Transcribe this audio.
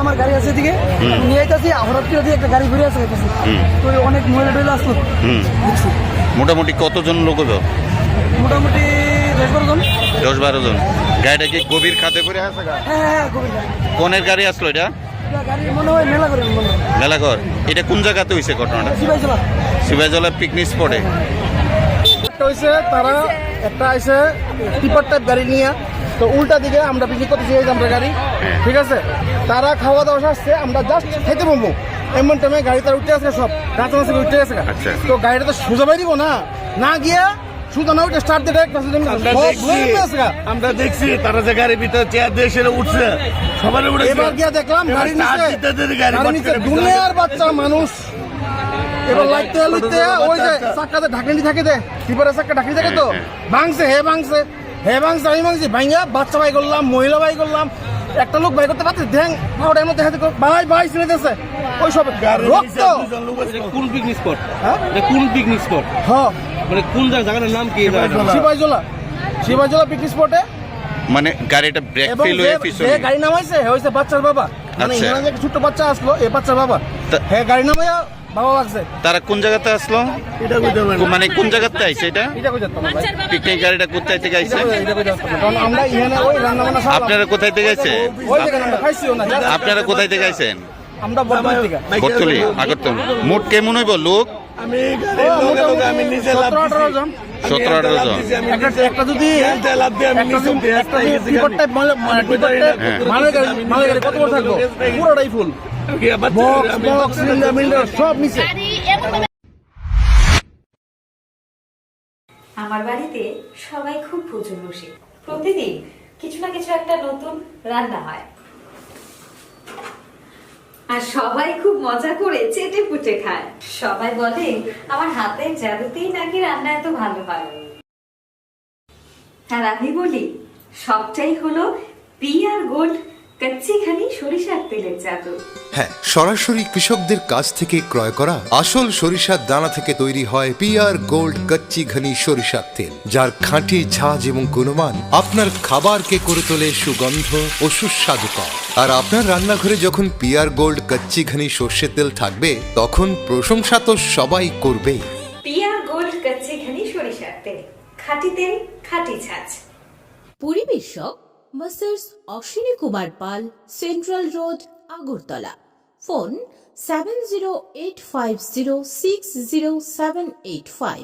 আমার গাড়ি আছে এদিকে নিয়ে যাইতেছি হঠাৎ করে একটা গাড়ি ঘুরে আসে তো অনেক মহিলা টহিলা আসলো দেখছি। মোটামুটি কতজন লোক হবে? মোটামুটি 10-12 জন। 10-12 জন। গাড়িটা কি গভীর খাতে পড়ে আছে? হ্যাঁ গভীর গাড়ি। কোনের গাড়ি আসলো এটা? গাড়ি মনে হয় মেলা করে মেলাঘর। এটা কোন জায়গাতে হয়েছে ঘটনাটা? শিবাইজলা পিকনিক স্পটে। তারা একটা আছে টিপার টাইপ গাড়ি নিয়ে, তো উল্টা দিকে আমরা পিকনিক করতে চেয়েছি আমরা গাড়ি, ঠিক আছে। তারা খাওয়া দাওয়া আসছে, আমরা জাস্ট খেতে বলবো এমন টাইমে গাড়ি তার উঠে আসে, সব গাছ উঠে আসে। তো গাড়িটা তো সোজা বাইরিব না গিয়ে সুতরাং ওইটা স্টার্ট দিয়ে আমরা দেখছি তারা যে গাড়ির ভিতরে চেয়ার দিয়ে সেটা উঠছে সবার উপরে। এবার গিয়ে দেখলাম গাড়ি নিচে দুনিয়ার বাচ্চা মানুষ। এবার লাইতে লইতে ওই যে চাক্কাতে ঢাকনি থাকে, দে টিপারের চাক্কা ঢাকনি থাকে, তো ভাঙছে ভাঙছে আমি ভাঙছি, ভাঙা বাচ্চা বাই করলাম, মহিলা বাই করলাম, একটা লোক বাই করতে পারছে ধ্যাং পাউডার মধ্যে হাতে ভাই ছিঁড়ে দিয়েছে ওই সব রক্ত। কোন পিকনিক স্পট? কোন পিকনিক স্পট? হ্যাঁ মানে কোন জায়গার নাম কি? শিবাইজলা পিকনিক স্পটে। মানে গাড়িটা ব্রেক ফেল হয়ে পিছনে গাড়ি নামাইছে হইছে বাচ্চার বাবা, মানে এখানে যে ছোট বাচ্চা আসলো এই বাচ্চার বাবা, হ্যাঁ গাড়ি নামাইয়া বাবা লাগছে। তারা কোন জায়গাতে আসলো? মানে কোন জায়গাতে আইছে এটা? পিকনিক গাড়িটা কোথায় থেকে আইছে? আমরা এখানে ওই রান্না বান্না সব। আপনারা কোথায় থেকে আইছে? ওই জায়গায় আমরা খাইছিও না। আপনারা কোথায় থেকে আইছেন? আমরা বর্তমান থেকে বর্তলি আগরতলা। মোট কেমন হইব লোক? আমি নিজে 17-18 জন। 17-18 জন। একটা যদি লাভ দিয়ে আমি কত বড় থাকবো, পুরোটাই ফুল বক্স সিলিন্ডার সব নিচে। আমার বাড়িতে সবাই খুব প্রচুর বসে, প্রতিদিন কিছু না কিছু একটা নতুন রান্না হয় আর সবাই খুব মজা করে চেটে পুটে খায়। সবাই বলে আমার হাতের জাদুতেই নাকি রান্না এত ভালো হয়। আর আমি বলি সবটাই হলো পিআর গোল্ড কচ্চি ঘনি সরিষার তেলের জাদু। হ্যাঁ, সরাসরি কৃষকদের কাছ থেকে ক্রয় করা আসল সরিষার দানা থেকে তৈরি হয় পিআর গোল্ড কচ্চি ঘনি সরিষার তেল, যার খাঁটি ঝাঁজ এবং গুণমান আপনার খাবারকে করে তোলে সুগন্ধ ও সুস্বাদুকর। আর আপনার রান্নাঘরে যখন পিআর গোল্ড কচ্চি ঘনি সর্ষের তেল থাকবে, তখন প্রশংসা তো সবাই করবে। পিআর গোল্ড কচ্চি ঘনি সরিষার তেল, খাঁটি তেল, খাঁটি ছাঁচ। পরিবেশক masters Ashwini Kumar Pal, central road, Agartala. Phone 7085060785।